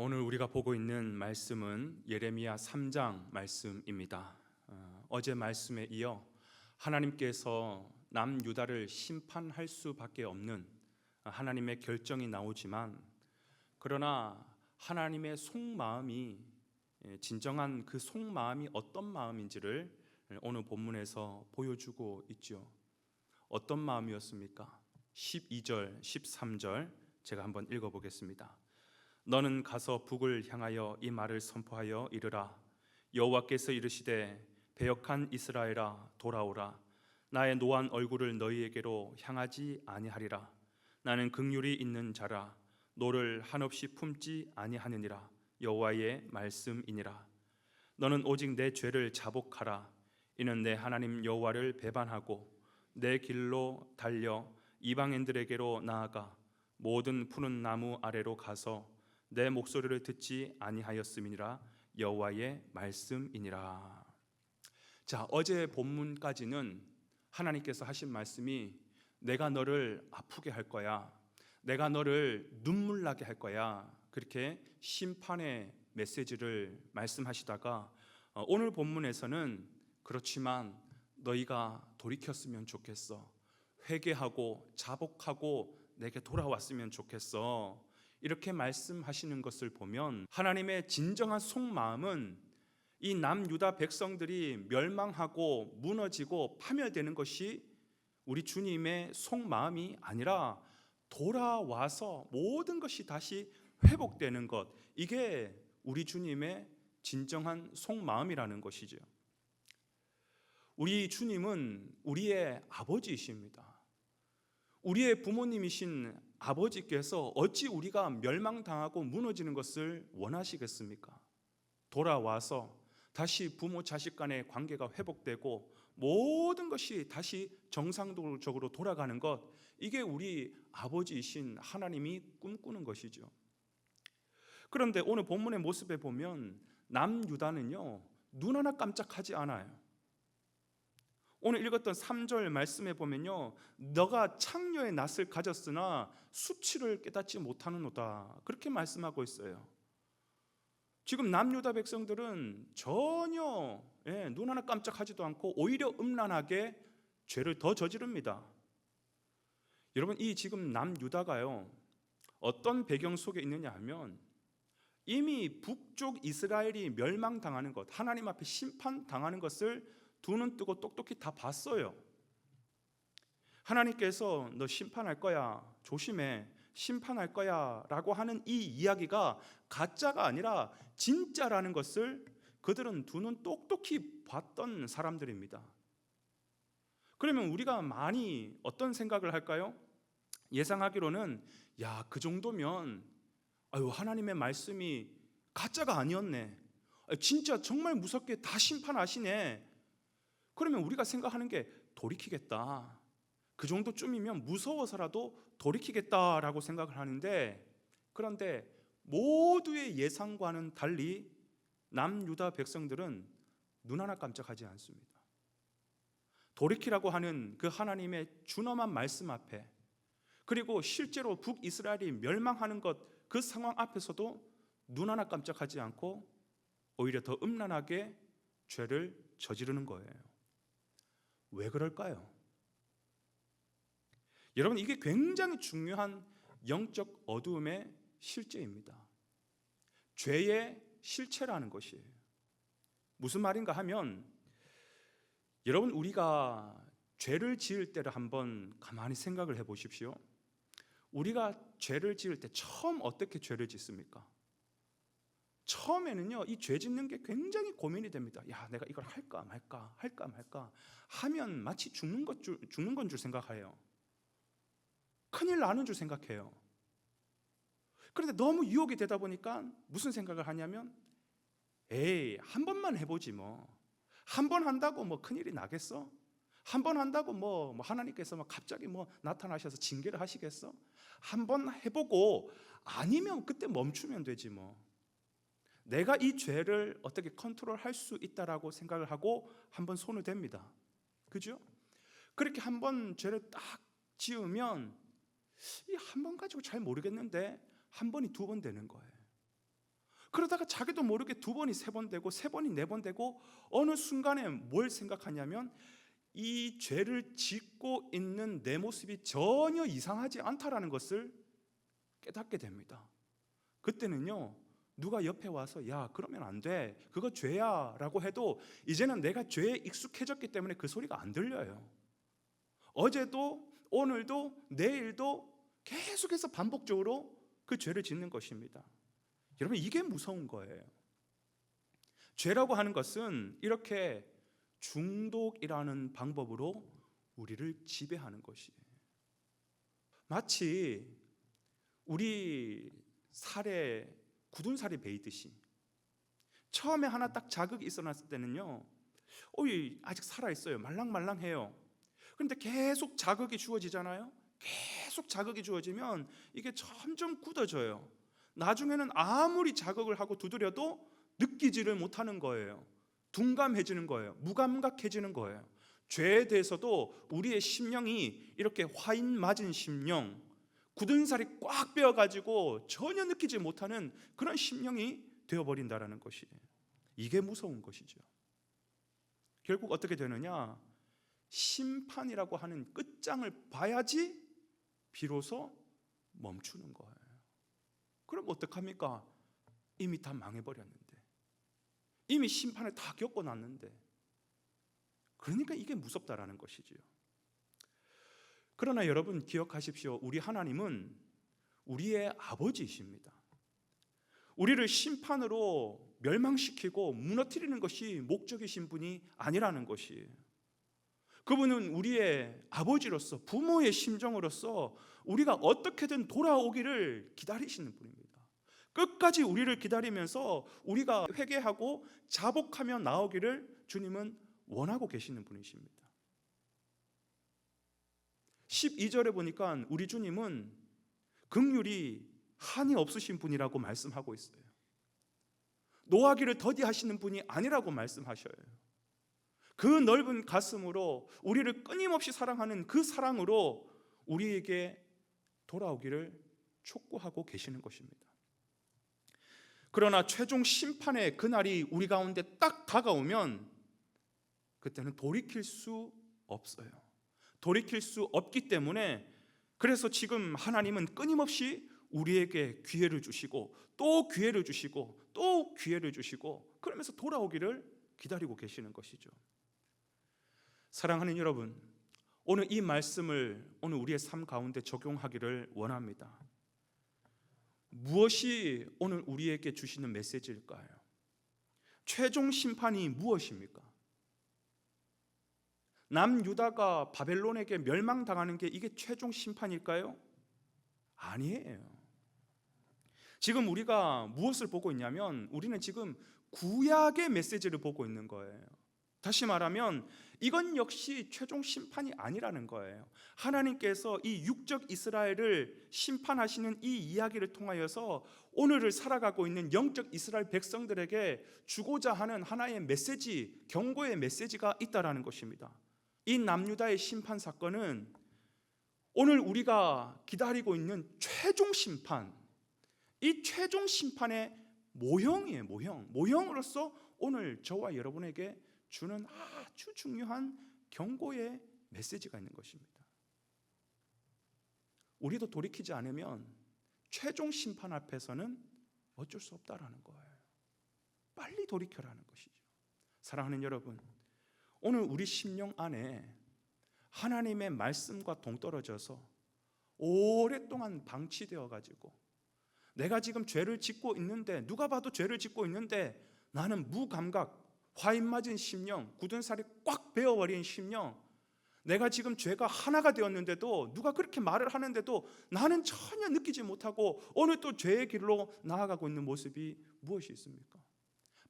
오늘 우리가 보고 있는 말씀은 예레미야 3장 말씀입니다. 어제 말씀에 이어 하나님께서 남유다를 심판할 수밖에 없는 하나님의 결정이 나오지만, 그러나 하나님의 속마음이, 진정한 그 속마음이 어떤 마음인지를 오늘 본문에서 보여주고 있죠. 어떤 마음이었습니까? 12절, 13절 제가 한번 읽어보겠습니다. 너는 가서 북을 향하여 이 말을 선포하여 이르라. 여호와께서 이르시되 배역한 이스라엘아 돌아오라. 나의 노한 얼굴을 너희에게로 향하지 아니하리라. 나는 긍휼이 있는 자라. 노를 한없이 품지 아니하느니라. 여호와의 말씀이니라. 너는 오직 내 죄를 자복하라. 이는 내 하나님 여호와를 배반하고 내 길로 달려 이방인들에게로 나아가 모든 푸른 나무 아래로 가서 내 목소리를 듣지 아니하였음이니라. 여호와의 말씀이니라. 자, 어제 본문까지는 하나님께서 하신 말씀이 내가 너를 아프게 할 거야, 내가 너를 눈물 나게 할 거야, 그렇게 심판의 메시지를 말씀하시다가 오늘 본문에서는 그렇지만 너희가 돌이켰으면 좋겠어, 회개하고 자복하고 내게 돌아왔으면 좋겠어, 이렇게 말씀하시는 것을 보면 하나님의 진정한 속마음은 이 남유다 백성들이 멸망하고 무너지고 파멸되는 것이 우리 주님의 속마음이 아니라 돌아와서 모든 것이 다시 회복되는 것, 이게 우리 주님의 진정한 속마음이라는 것이죠. 우리 주님은 우리의 아버지이십니다. 우리의 부모님이신 아버지께서 어찌 우리가 멸망당하고 무너지는 것을 원하시겠습니까? 돌아와서 다시 부모 자식 간의 관계가 회복되고 모든 것이 다시 정상적으로 돌아가는 것, 이게 우리 아버지이신 하나님이 꿈꾸는 것이죠. 그런데 오늘 본문의 모습에 보면 남유다는요, 눈 하나 깜짝하지 않아요. 오늘 읽었던 3절 말씀에 보면요, 너가 창녀의 낯을 가졌으나 수치를 깨닫지 못하는도다, 그렇게 말씀하고 있어요. 지금 남유다 백성들은 전혀 눈 하나 깜짝하지도 않고 오히려 음란하게 죄를 더 저지릅니다. 여러분, 이 지금 남유다가요, 어떤 배경 속에 있느냐 하면 이미 북쪽 이스라엘이 멸망당하는 것, 하나님 앞에 심판당하는 것을 두 눈 뜨고 똑똑히 다 봤어요. 하나님께서 너 심판할 거야, 조심해, 심판할 거야 라고 하는 이 이야기가 가짜가 아니라 진짜라는 것을 그들은 두 눈 똑똑히 봤던 사람들입니다. 그러면 우리가 많이 어떤 생각을 할까요? 예상하기로는 야, 그 정도면 하나님의 말씀이 가짜가 아니었네, 진짜 정말 무섭게 다 심판하시네, 그러면 우리가 생각하는 게 돌이키겠다, 그 정도쯤이면 무서워서라도 돌이키겠다라고 생각을 하는데, 그런데 모두의 예상과는 달리 남유다 백성들은 눈 하나 깜짝하지 않습니다. 돌이키라고 하는 그 하나님의 준엄한 말씀 앞에, 그리고 실제로 북이스라엘이 멸망하는 것, 그 상황 앞에서도 눈 하나 깜짝하지 않고 오히려 더 음란하게 죄를 저지르는 거예요. 왜 그럴까요? 여러분, 이게 굉장히 중요한 영적 어두움의 실제입니다. 죄의 실체라는 것이에요. 무슨 말인가 하면, 여러분, 우리가 죄를 지을 때를 한번 가만히 생각을 해 보십시오. 우리가 죄를 지을 때 처음 어떻게 죄를 짓습니까? 처음에는요, 이 죄 짓는 게 굉장히 고민이 됩니다. 야, 내가 이걸 할까 말까 하면 마치 죽는 건 줄 생각해요. 큰일 나는 줄 생각해요. 그런데 너무 유혹이 되다 보니까 무슨 생각을 하냐면, 에이, 한 번만 해보지 뭐, 한 번 한다고 뭐 큰일이 나겠어? 한 번 한다고 뭐 하나님께서 갑자기 나타나셔서 징계를 하시겠어? 한 번 해보고 아니면 그때 멈추면 되지 뭐, 내가 이 죄를 어떻게 컨트롤할 수 있다라고 생각을 하고 한번 손을 댑니다. 그죠? 그렇게 한번 죄를 딱 지으면 이 한 번 가지고 잘 모르겠는데 한 번이 두 번 되는 거예요. 그러다가 자기도 모르게 2번이 3번 되고 3번이 4번 되고 어느 순간에 뭘 생각하냐면 이 죄를 짓고 있는 내 모습이 전혀 이상하지 않다라는 것을 깨닫게 됩니다. 그때는요, 누가 옆에 와서 야 그러면 안 돼, 그거 죄야 라고 해도 이제는 내가 죄에 익숙해졌기 때문에 그 소리가 안 들려요. 어제도 오늘도 내일도 계속해서 반복적으로 그 죄를 짓는 것입니다. 여러분, 이게 무서운 거예요. 죄라고 하는 것은 이렇게 중독이라는 방법으로 우리를 지배하는 것이에요. 마치 우리 살에 굳은 살이 베이듯이 처음에 하나 딱 자극이 있어놨을 때는요, 아직 살아있어요, 말랑말랑해요. 그런데 계속 자극이 주어지잖아요. 계속 자극이 주어지면 이게 점점 굳어져요. 나중에는 아무리 자극을 하고 두드려도 느끼지를 못하는 거예요. 둔감해지는 거예요. 무감각해지는 거예요. 죄에 대해서도 우리의 심령이 이렇게 화인 맞은 심령, 굳은 살이 꽉 베어가지고 전혀 느끼지 못하는 그런 심령이 되어버린다는 것이에요. 이게 무서운 것이죠. 결국 어떻게 되느냐, 심판이라고 하는 끝장을 봐야지 비로소 멈추는 거예요. 그럼 어떡합니까? 이미 다 망해버렸는데, 이미 심판을 다 겪어놨는데. 그러니까 이게 무섭다라는 것이지요. 그러나 여러분 기억하십시오. 우리 하나님은 우리의 아버지이십니다. 우리를 심판으로 멸망시키고 무너뜨리는 것이 목적이신 분이 아니라는 것이에요. 그분은 우리의 아버지로서, 부모의 심정으로서 우리가 어떻게든 돌아오기를 기다리시는 분입니다. 끝까지 우리를 기다리면서 우리가 회개하고 자복하며 나오기를 주님은 원하고 계시는 분이십니다. 12절에 보니까 우리 주님은 긍휼이 한이 없으신 분이라고 말씀하고 있어요. 노하기를 더디하시는 분이 아니라고 말씀하셔요. 그 넓은 가슴으로 우리를 끊임없이 사랑하는 그 사랑으로 우리에게 돌아오기를 촉구하고 계시는 것입니다. 그러나 최종 심판의 그날이 우리 가운데 딱 다가오면 그때는 돌이킬 수 없어요. 돌이킬 수 없기 때문에, 그래서 지금 하나님은 끊임없이 우리에게 기회를 주시고 또 기회를 주시고 또 기회를 주시고 그러면서 돌아오기를 기다리고 계시는 것이죠. 사랑하는 여러분, 오늘 이 말씀을 오늘 우리의 삶 가운데 적용하기를 원합니다. 무엇이 오늘 우리에게 주시는 메시지일까요? 최종 심판이 무엇입니까? 남유다가 바벨론에게 멸망당하는 게 이게 최종 심판일까요? 아니에요. 지금 우리가 무엇을 보고 있냐면 우리는 지금 구약의 메시지를 보고 있는 거예요. 다시 말하면 이건 역시 최종 심판이 아니라는 거예요. 하나님께서 이 육적 이스라엘을 심판하시는 이 이야기를 통하여서 오늘을 살아가고 있는 영적 이스라엘 백성들에게 주고자 하는 하나의 메시지, 경고의 메시지가 있다라는 것입니다. 이 남유다의 심판 사건은 오늘 우리가 기다리고 있는 최종 심판, 이 최종 심판의 모형이에요. 모형으로서 오늘 저와 여러분에게 주는 아주 중요한 경고의 메시지가 있는 것입니다. 우리도 돌이키지 않으면 최종 심판 앞에서는 어쩔 수 없다라는 거예요. 빨리 돌이켜라는 것이죠. 사랑하는 여러분, 오늘 우리 심령 안에 하나님의 말씀과 동떨어져서 오랫동안 방치되어 가지고 내가 지금 죄를 짓고 있는데, 누가 봐도 죄를 짓고 있는데 나는 무감각, 화인 맞은 심령, 굳은 살이 꽉 베어버린 심령, 내가 지금 죄가 하나가 되었는데도, 누가 그렇게 말을 하는데도 나는 전혀 느끼지 못하고 오늘 또 죄의 길로 나아가고 있는 모습이 무엇이 있습니까?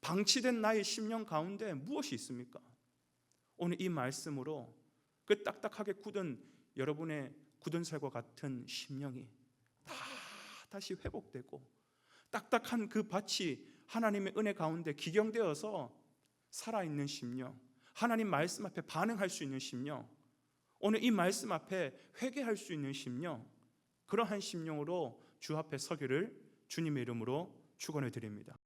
방치된 나의 심령 가운데 무엇이 있습니까? 오늘 이 말씀으로 그 딱딱하게 굳은 여러분의 굳은 살과 같은 심령이 다시 회복되고, 딱딱한 그 밭이 하나님의 은혜 가운데 기경되어서 살아있는 심령, 하나님 말씀 앞에 반응할 수 있는 심령, 오늘 이 말씀 앞에 회개할 수 있는 심령, 그러한 심령으로 주 앞에 서기를 주님의 이름으로 축원해 드립니다.